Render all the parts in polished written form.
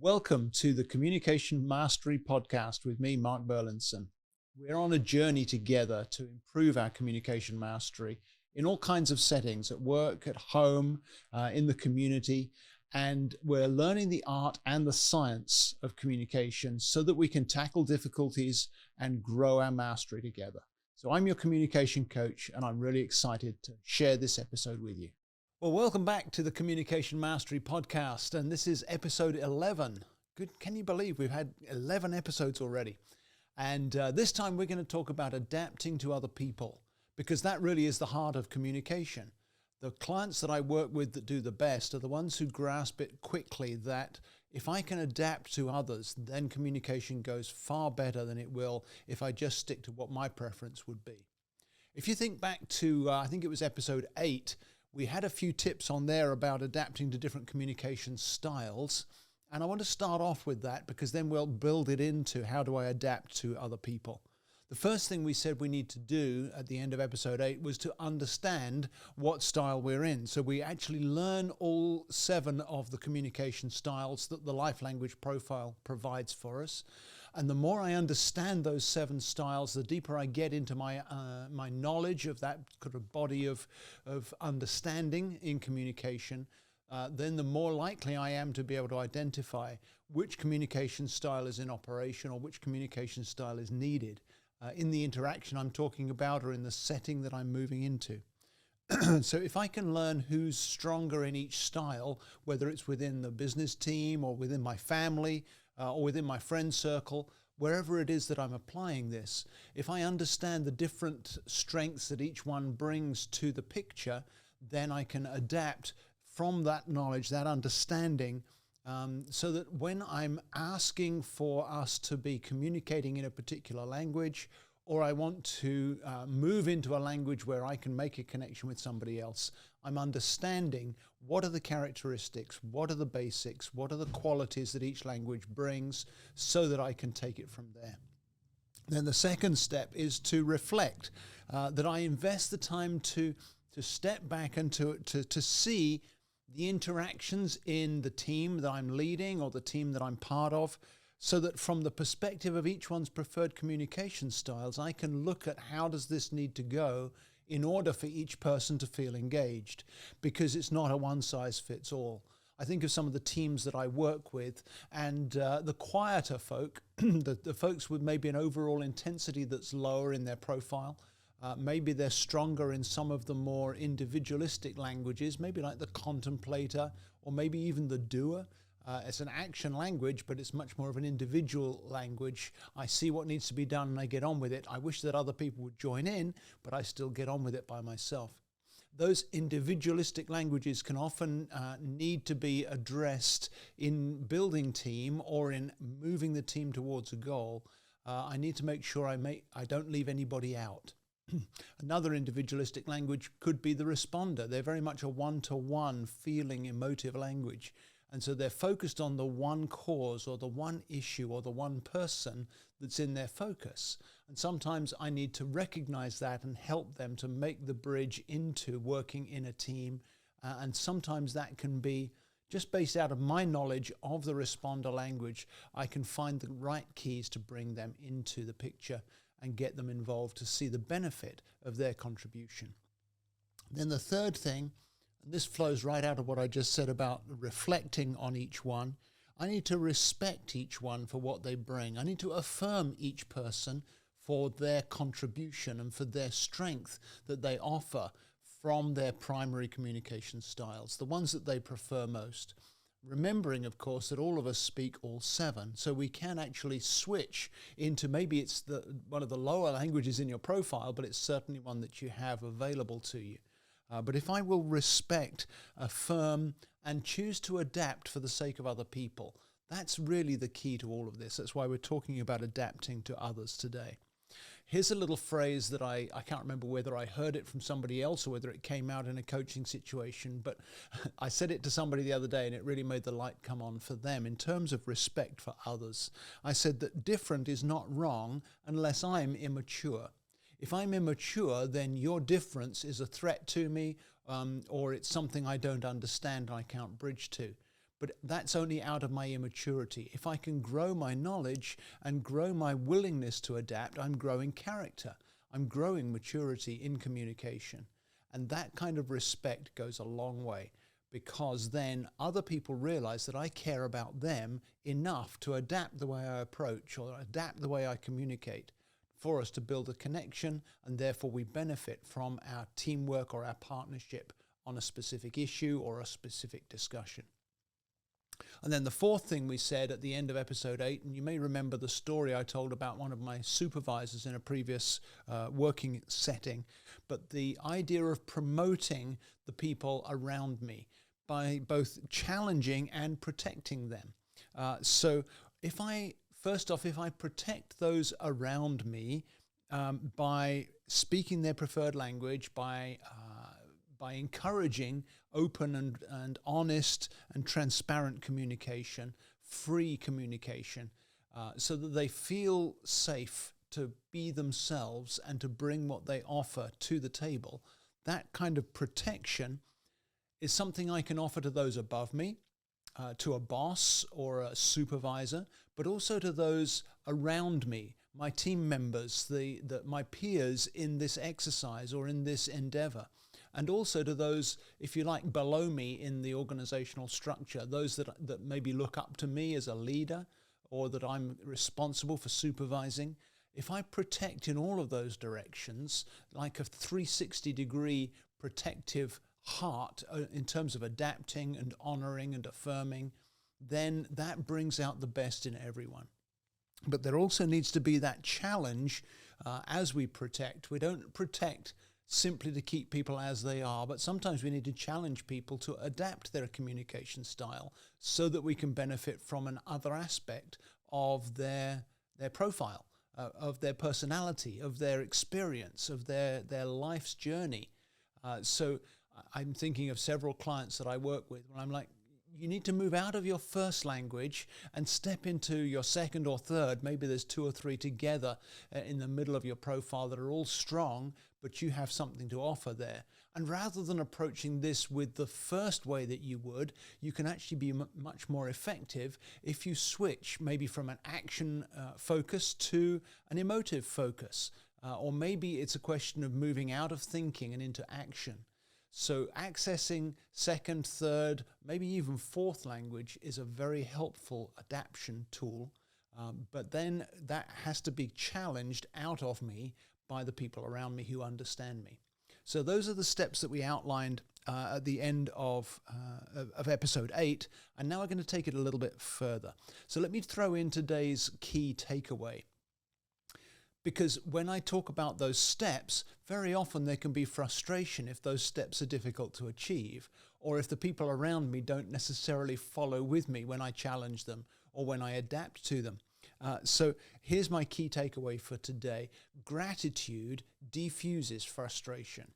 Welcome to the Communication Mastery Podcast with me, Mark Berlinson. We're on a journey together to improve our communication mastery in all kinds of settings, at work, at home, in the community, and we're learning the art and the science of communication so that we can tackle difficulties and grow our mastery together. So I'm your communication coach, and I'm really excited to share this episode with you. Well, welcome back to the Communication Mastery Podcast, and this is episode 11. Good, can you believe we've had 11 episodes already? And this time we're going to talk about adapting to other people, because that really is the heart of communication. The clients that I work with that do the best are the ones who grasp it quickly, that if I can adapt to others, then communication goes far better than it will if I just stick to what my preference would be. If you think back to, I think it was episode 8, we had a few tips on there about adapting to different communication styles. And I want to start off with that because then we'll build it into how do I adapt to other people. The first thing we said we need to do at the end of episode 8 was to understand what style we're in. So we actually learn all 7 of the communication styles that the Life Language Profile provides for us. And the more I understand those 7 styles, the deeper I get into my knowledge of that kind of body of understanding in communication, then the more likely I am to be able to identify which communication style is in operation or which communication style is needed in the interaction I'm talking about or in the setting that I'm moving into. So if I can learn who's stronger in each style, whether it's within the business team or within my family, or within my friend circle, wherever it is that I'm applying this, if I understand the different strengths that each one brings to the picture, then I can adapt from that knowledge, that understanding, so that when I'm asking for us to be communicating in a particular language, or I want to move into a language where I can make a connection with somebody else, I'm understanding what are the characteristics, what are the basics, what are the qualities that each language brings so that I can take it from there. Then the second step is to reflect, that I invest the time to step back and to see the interactions in the team that I'm leading or the team that I'm part of, so that from the perspective of each one's preferred communication styles, I can look at how does this need to go in order for each person to feel engaged, because it's not a one-size-fits-all. I think of some of the teams that I work with, and the quieter folk, the folks with maybe an overall intensity that's lower in their profile, maybe they're stronger in some of the more individualistic languages, maybe like the contemplator or maybe even the doer. It's an action language, but it's much more of an individual language. I see what needs to be done and I get on with it. I wish that other people would join in, but I still get on with it by myself. Those individualistic languages can often need to be addressed in building team or in moving the team towards a goal. I need to make sure I don't leave anybody out. Another individualistic language could be the responder. They're very much a one-to-one feeling, emotive language. And so they're focused on the one cause or the one issue or the one person that's in their focus. And sometimes I need to recognize that and help them to make the bridge into working in a team. And sometimes that can be just based out of my knowledge of the responder language. I can find the right keys to bring them into the picture and get them involved to see the benefit of their contribution. Then the third thing, and this flows right out of what I just said about reflecting on each one, I need to respect each one for what they bring. I need to affirm each person for their contribution and for their strength that they offer from their primary communication styles, the ones that they prefer most. Remembering, of course, that all of us speak all 7, so we can actually switch into, maybe it's one of the lower languages in your profile, but it's certainly one that you have available to you. But if I will respect, affirm, and choose to adapt for the sake of other people, that's really the key to all of this. That's why we're talking about adapting to others today. Here's a little phrase that I can't remember whether I heard it from somebody else or whether it came out in a coaching situation, but I said it to somebody the other day and it really made the light come on for them in terms of respect for others. I said that different is not wrong unless I'm immature. If I'm immature, then your difference is a threat to me, or it's something I don't understand and I can't bridge to. but that's only out of my immaturity. If I can grow my knowledge and grow my willingness to adapt, I'm growing character. I'm growing maturity in communication. And that kind of respect goes a long way, because then other people realize that I care about them enough to adapt the way I approach or adapt the way I communicate for us to build a connection, and therefore we benefit from our teamwork or our partnership on a specific issue or a specific discussion. And then the fourth thing we said at the end of episode 8, and you may remember the story I told about one of my supervisors in a previous working setting, but the idea of promoting the people around me by both challenging and protecting them. So if I protect those around me by speaking their preferred language, by encouraging open and honest and transparent communication, free communication, so that they feel safe to be themselves and to bring what they offer to the table, that kind of protection is something I can offer to those above me, to a boss or a supervisor, but also to those around me, my team members, my peers in this exercise or in this endeavor, and also to those, if you like, below me in the organizational structure, those that maybe look up to me as a leader or that I'm responsible for supervising. If I protect in all of those directions, like a 360-degree protective heart in terms of adapting and honoring and affirming, then that brings out the best in everyone. But there also needs to be that challenge as we protect. We don't protect simply to keep people as they are, but sometimes we need to challenge people to adapt their communication style so that we can benefit from another aspect of their profile, of their personality, of their experience, of their life's journey. So I'm thinking of several clients that I work with when I'm like, you need to move out of your first language and step into your second or third. Maybe there's 2 or 3 together in the middle of your profile that are all strong, but you have something to offer there. And rather than approaching this with the first way that you would, you can actually be much more effective if you switch maybe from an action focus to an emotive focus. Or maybe it's a question of moving out of thinking and into action. So accessing second, third, maybe even fourth language is a very helpful adaptation tool. But then that has to be challenged out of me by the people around me who understand me. So those are the steps that we outlined at the end of episode 8. And now we're going to take it a little bit further. So let me throw in today's key takeaway. Because when I talk about those steps, very often there can be frustration if those steps are difficult to achieve, or if the people around me don't necessarily follow with me when I challenge them or when I adapt to them. So here's my key takeaway for today. Gratitude diffuses frustration.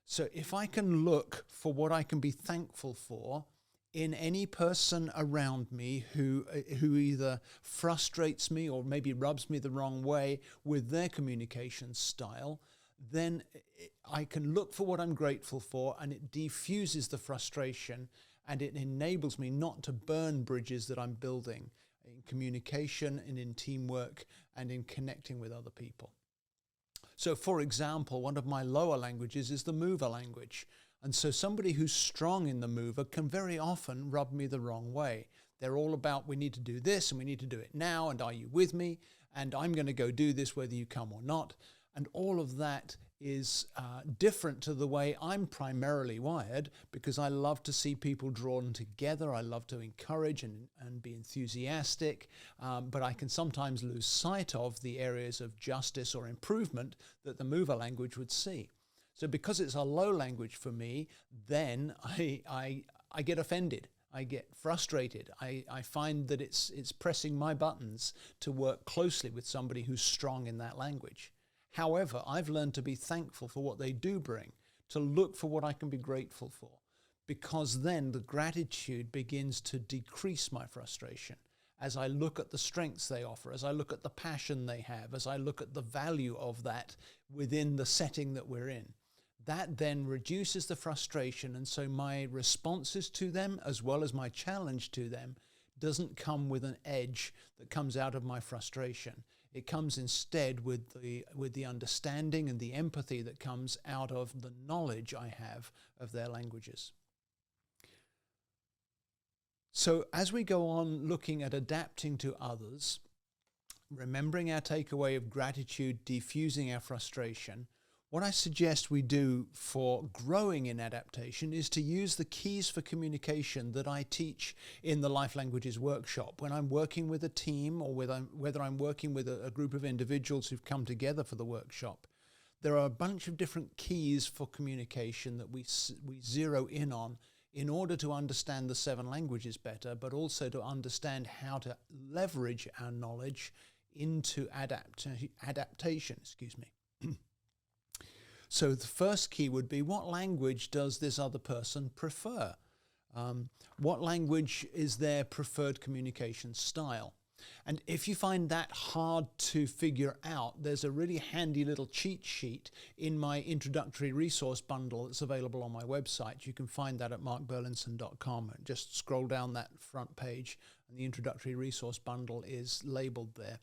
So if I can look for what I can be thankful for in any person around me who either frustrates me or maybe rubs me the wrong way with their communication style, then I can look for what I'm grateful for, and it diffuses the frustration, and it enables me not to burn bridges that I'm building in communication and in teamwork and in connecting with other people. So for example, one of my lower languages is the mover language. And so somebody who's strong in the mover can very often rub me the wrong way. They're all about, we need to do this and we need to do it now, and are you with me? And I'm going to go do this whether you come or not. And all of that is different to the way I'm primarily wired, because I love to see people drawn together. I love to encourage and be enthusiastic, but I can sometimes lose sight of the areas of justice or improvement that the mover language would see. So because it's a low language for me, then I get offended. I get frustrated. I find that it's pressing my buttons to work closely with somebody who's strong in that language. However, I've learned to be thankful for what they do bring, to look for what I can be grateful for, because then the gratitude begins to decrease my frustration as I look at the strengths they offer, as I look at the passion they have, as I look at the value of that within the setting that we're in. That then reduces the frustration, and so my responses to them, as well as my challenge to them, doesn't come with an edge that comes out of my frustration. It comes instead with the understanding and the empathy that comes out of the knowledge I have of their languages. So as we go on looking at adapting to others, remembering our takeaway of gratitude, diffusing our frustration, what I suggest we do for growing in adaptation is to use the keys for communication that I teach in the Life Languages workshop. When I'm working with a team, or whether I'm working with a group of individuals who've come together for the workshop, there are a bunch of different keys for communication that we zero in order to understand the 7 languages better, but also to understand how to leverage our knowledge into adaptation. So the first key would be, what language does this other person prefer? What language is their preferred communication style? And if you find that hard to figure out, there's a really handy little cheat sheet in my introductory resource bundle that's available on my website. You can find that at markburlinson.com. Just scroll down that front page and the introductory resource bundle is labeled there.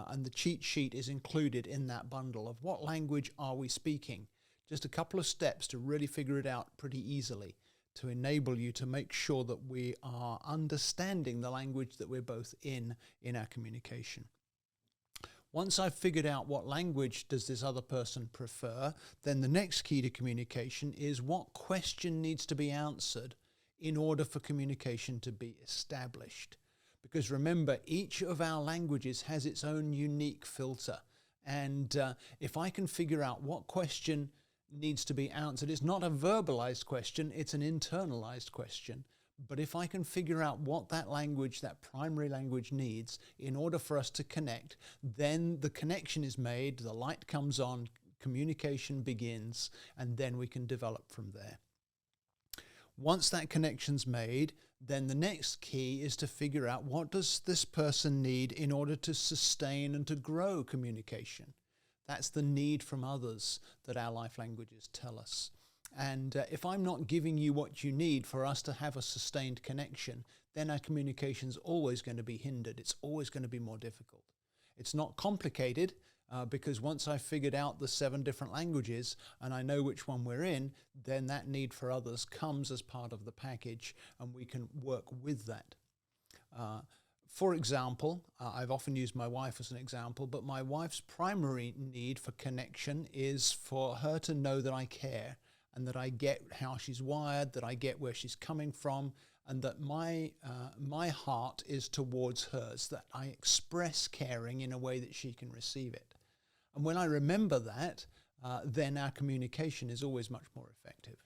And the cheat sheet is included in that bundle of what language are we speaking. Just a couple of steps to really figure it out pretty easily, to enable you to make sure that we are understanding the language that we're both in our communication. Once I've figured out what language does this other person prefer, then the next key to communication is what question needs to be answered in order for communication to be established. Because remember, each of our languages has its own unique filter. And if I can figure out what question needs to be answered, it's not a verbalized question, it's an internalized question. But if I can figure out what that language, that primary language needs in order for us to connect, then the connection is made, the light comes on, communication begins, and then we can develop from there. Once that connection's made, then the next key is to figure out, what does this person need in order to sustain and to grow communication? That's the need from others that our life languages tell us. And if I'm not giving you what you need for us to have a sustained connection, then our communication's always going to be hindered. It's always going to be more difficult. It's not complicated, because once I've figured out the 7 different languages and I know which one we're in, then that need for others comes as part of the package and we can work with that. For example, I've often used my wife as an example, but my wife's primary need for connection is for her to know that I care and that I get how she's wired, that I get where she's coming from, and that my heart is towards hers, that I express caring in a way that she can receive it. And when I remember that, then our communication is always much more effective.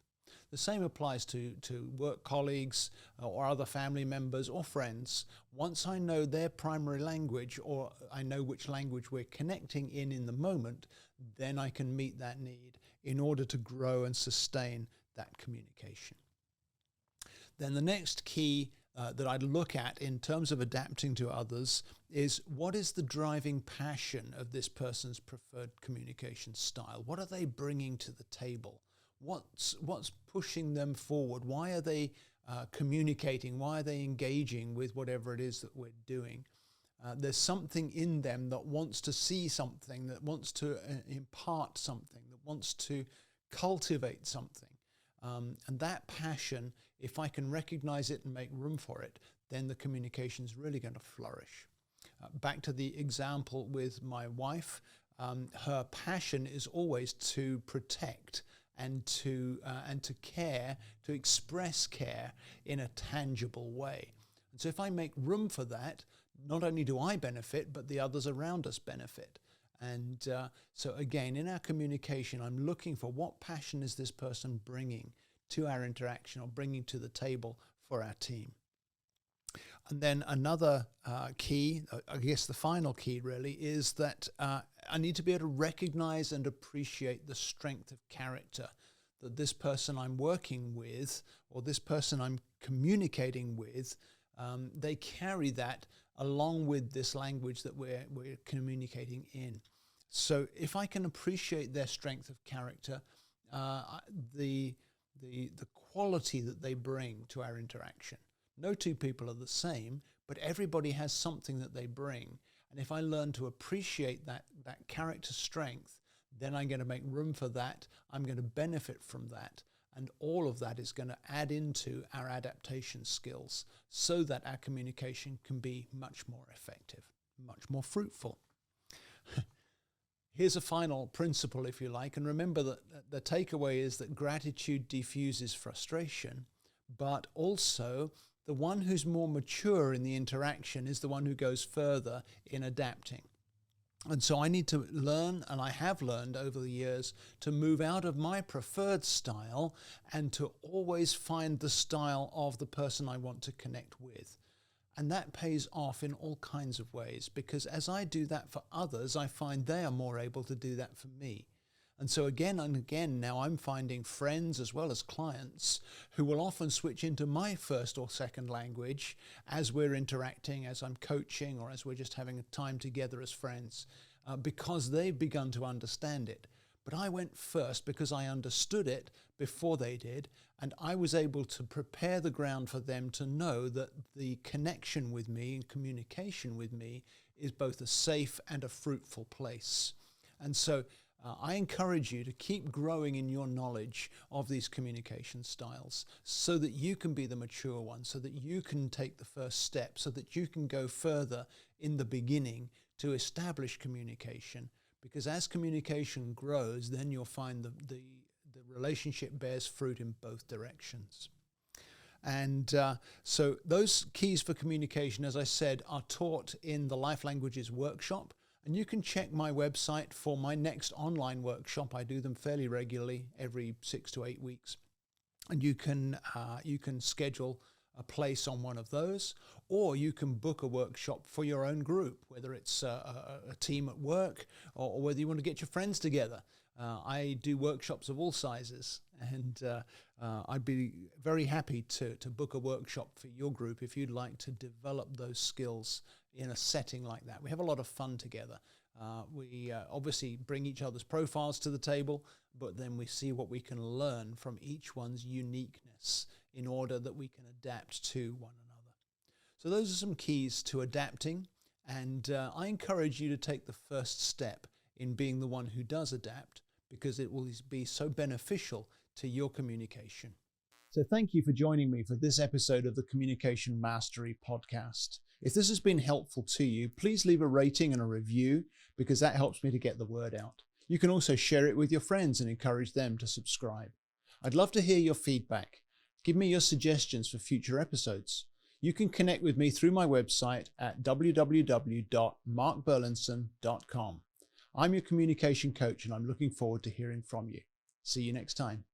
The same applies to work colleagues or other family members or friends. Once I know their primary language, or I know which language we're connecting in the moment, then I can meet that need in order to grow and sustain that communication. Then the next key that I'd look at in terms of adapting to others is, what is the driving passion of this person's preferred communication style? What are they bringing to the table? What's pushing them forward? Why are they communicating? Why are they engaging with whatever it is that we're doing? There's something in them that wants to see something, that wants to impart something, that wants to cultivate something. And that passion, if I can recognize it and make room for it, then the communication is really going to flourish. Back to the example with my wife, her passion is always to protect and to care, to express care in a tangible way. And so if I make room for that, not only do I benefit, but the others around us benefit. And so again, in our communication, I'm looking for, what passion is this person bringing to our interaction or bringing to the table for our team. And then another key, I guess the final key really, is that I need to be able to recognize and appreciate the strength of character that this person I'm working with or this person I'm communicating with, they carry that along with this language that we're communicating in. So if I can appreciate their strength of character, the quality that they bring to our interaction. No two people are the same, but everybody has something that they bring. And if I learn to appreciate that character strength, then I'm going to make room for that. I'm going to benefit from that. And all of that is going to add into our adaptation skills so that our communication can be much more effective, much more fruitful. Here's a final principle, if you like. And remember that the takeaway is that gratitude diffuses frustration, but also the one who's more mature in the interaction is the one who goes further in adapting. And so I need to learn, and I have learned over the years, to move out of my preferred style and to always find the style of the person I want to connect with. And that pays off in all kinds of ways, because as I do that for others, I find they are more able to do that for me. And so again and again, now I'm finding friends as well as clients who will often switch into my first or second language as we're interacting, as I'm coaching, or as we're just having a time together as friends, because they've begun to understand it. But I went first because I understood it before they did, and I was able to prepare the ground for them to know that the connection with me and communication with me is both a safe and a fruitful place. And so I encourage you to keep growing in your knowledge of these communication styles so that you can be the mature one, so that you can take the first step, so that you can go further in the beginning to establish communication. Because as communication grows, then you'll find the relationship bears fruit in both directions. And so those keys for communication, as I said, are taught in the Life Languages workshop. And you can check my website for my next online workshop. I do them fairly regularly, every 6 to 8 weeks. And you can schedule a place on one of those, or you can book a workshop for your own group, whether it's a team at work or whether you want to get your friends together. I do workshops of all sizes, and I'd be very happy to book a workshop for your group if you'd like to develop those skills in a setting like that. We have a lot of fun together. We obviously bring each other's profiles to the table, but then we see what we can learn from each one's uniqueness in order that we can adapt to one another. So those are some keys to adapting, and I encourage you to take the first step in being the one who does adapt, because it will be so beneficial to your communication. So thank you for joining me for this episode of the Communication Mastery Podcast. If this has been helpful to you, please leave a rating and a review, because that helps me to get the word out. You can also share it with your friends and encourage them to subscribe. I'd love to hear your feedback. Give me your suggestions for future episodes. You can connect with me through my website at www.markburlinson.com. I'm your communication coach, and I'm looking forward to hearing from you. See you next time.